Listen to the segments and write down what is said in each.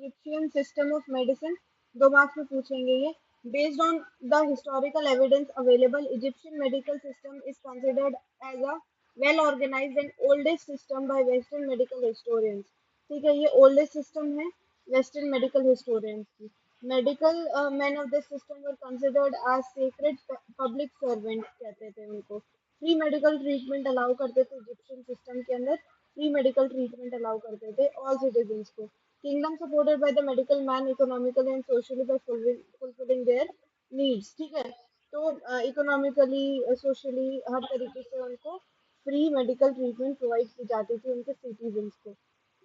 Egyptian system of medicine, 2 marks में पूछेंगे ये. Based on the historical evidence available, Egyptian medical system is considered as a well organized and oldest system by Western medical historians. ठीक है, ये oldest system है Western medical historians की. Medical men of this system were considered as sacred public servant कहते थे उनको. Free medical treatment allow करते थे इजिप्शियन सिस्टम के अंदर. फ्री मेडिकल ट्रीटमेंट अलाउ करते थे ऑल सिटीजन्स को. Kingdom supported by the medical man economically and socially by fulfilling their needs. ठीक है, तो इकोनॉमिकली सोशली हर तरीके से उनको फ्री मेडिकल ट्रीटमेंट प्रोवाइड की जाती थी उनके सिटीजन्स को.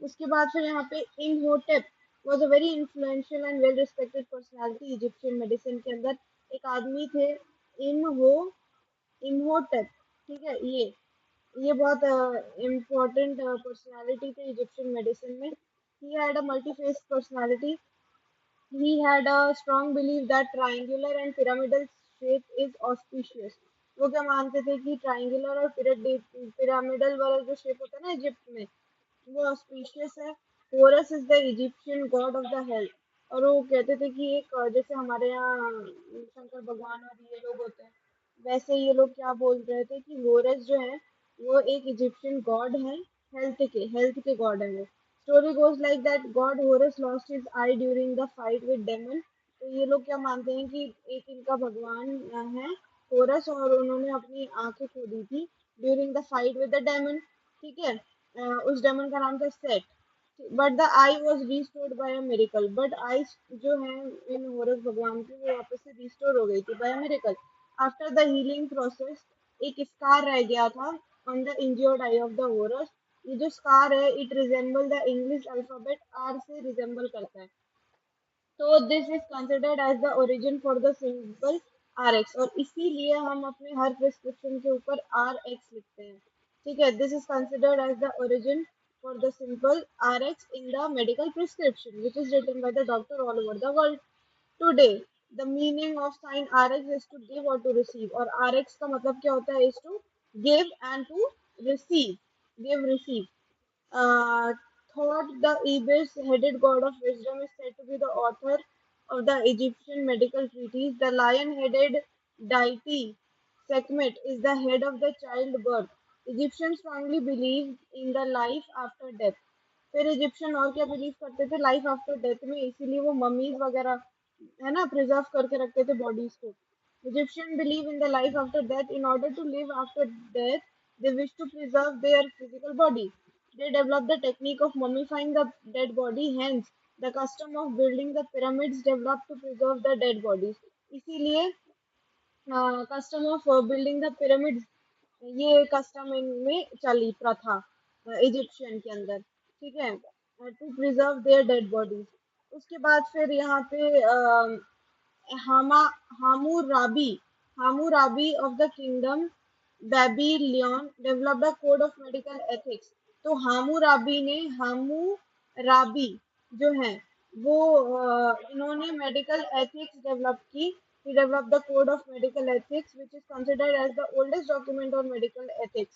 उसके बाद फिर यहाँ पे Imhotep was a very influential and well respected personality Egyptian medicine के अंदर. एक आदमी थे इमहोटेप. ठीक है, ये बहुत इम्पोर्टेंट पर्सनालिटी थे इजिप्शियन मेडिसिन में. He had a multi face personality. He had a strong believe that triangular and pyramidal shape is auspicious. वो क्या मानते थे कि ट्रायंगुलर और पिरामिडल वाला जो शेप होता है ना इजिप्ट में, वो ऑस्पिशियस है. Horus is the Egyptian god of the health. और वो कहते थे कि एक जैसे हमारे यहाँ शंकर भगवान और ये लोग होते हैं, वैसे ये लोग क्या बोल रहे थे कि होरस जो है वो एक इजिप्शियन गॉड है, हेल्थ के गॉड है वो. Story goes like that god Horus lost his eye during the fight with demon. तो ये लोग क्या मानते हैं कि एक इनका भगवान है होरस और उन्होंने अपनी आंखें खो दी थी during the fight with the demon. ठीक है, उस डेमन का नाम था set. But the I was restored bye a miracle. But I जो है इन होरस भगवान की वो वापस से रिस्टोर हो गई थी by a miracle. After the healing process एक स्कार रह गया था on the injured eye of the Horus. ये जो स्कार है it resemble the English alphabet R से रिजेंबल करता है. तो this is considered as the origin for the symbol R x. और इसीलिए हम अपने हर प्रिस्क्रिप्शन के ऊपर आर एक्स लिखते हैं. ठीक है, this is considered as the origin for the symbol Rx in the medical prescription, which is written by the doctor all over the world. Today, the meaning of sign Rx is to give or to receive. और Rx का मतलब क्या होता है? Is to give and to receive. Give, receive. Thought the Ibis, headed god of wisdom, is said to be the author of the Egyptian medical treatise. The lion-headed deity Sekhmet is the head of the childbirth. Egyptians strongly believe in the life after death. फिर Egyptian और क्या believe करते थे life after death में, इसीलिए वो mummies वगैरह है ना प्रिजर्व करके रखते थे बॉडीज को. Egyptian believe in the life after death. In order to live after death they wish to preserve their physical body. They developed the technique of mummifying the dead body. Hence, the custom of building the pyramids developed to preserve the dead bodies. इसीलिए custom of building the pyramids, ये custom इनमें चली प्रथा Egyptian के अंदर. ठीक है, to preserve their dead bodies. उसके बाद फिर यहाँ पे हामा Hammurabi of the kingdom Babylonian developed a code of medical ethics. तो हामूराबी जो है वो इन्होंने मेडिकल एथिक्स डेवलप की. He developed the code of medical ethics, which is considered as the oldest document on medical ethics.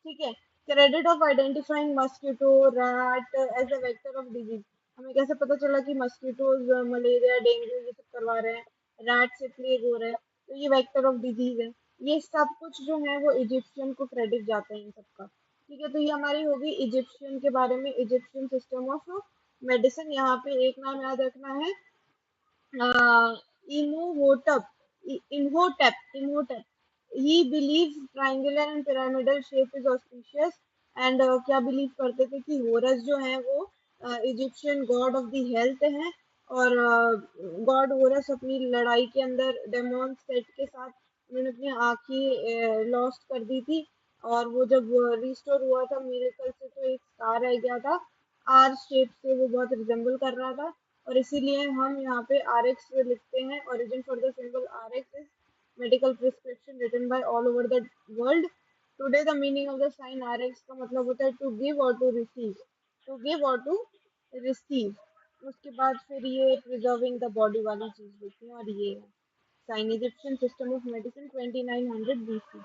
ठीक है, credit of identifying mosquito rat as a vector of disease. हमें कैसे पता चला कि मस्कीटोज मलेरिया डेंगू ये सब करवा रहे हैं, रैट से प्लेग हो रहा है, तो ये वेक्टर ऑफ डिजीज है. ये सब कुछ जो है वो इजिप्शियन को क्रेडिट जाते हैं इन सबका. ठीक है, तो ये हमारी होगी इजिप्शियन के बारे में, इजिप्शियन सिस्टम ऑफ मेडिसिन. यहाँ पे एक नाम याद रखना है Imhotep. Imhotep. He believes triangular and pyramidal shape is auspicious. And क्या बिलीव करते थे कि होरस जो है वो Egyptian god of the health है. और गॉड होरस अपनी लड़ाई के अंदर डेमोन सेट के साथ उन्होंने अपनी आँखें लॉस्ट कर दी थी. और वो जब रिस्टोर हुआ था मिरेकल से तो एक स्कार रह गया था आर शेप से, वो बहुत रिजेंबल कर रहा था. और इसीलिए हम यहाँ पे आर एक्स लिखते हैं. Origin for the symbol R X is medical prescription written by all over the world. Today the meaning of the sign R X का मतलब होता है टू गिव और टू रिसीव. टू गिव और to receive. उसके बाद फिर ये प्रिजर्विंग द बॉडी वाली चीज लिखी है. और ये sign Egyptian system of medicine 2900 BC.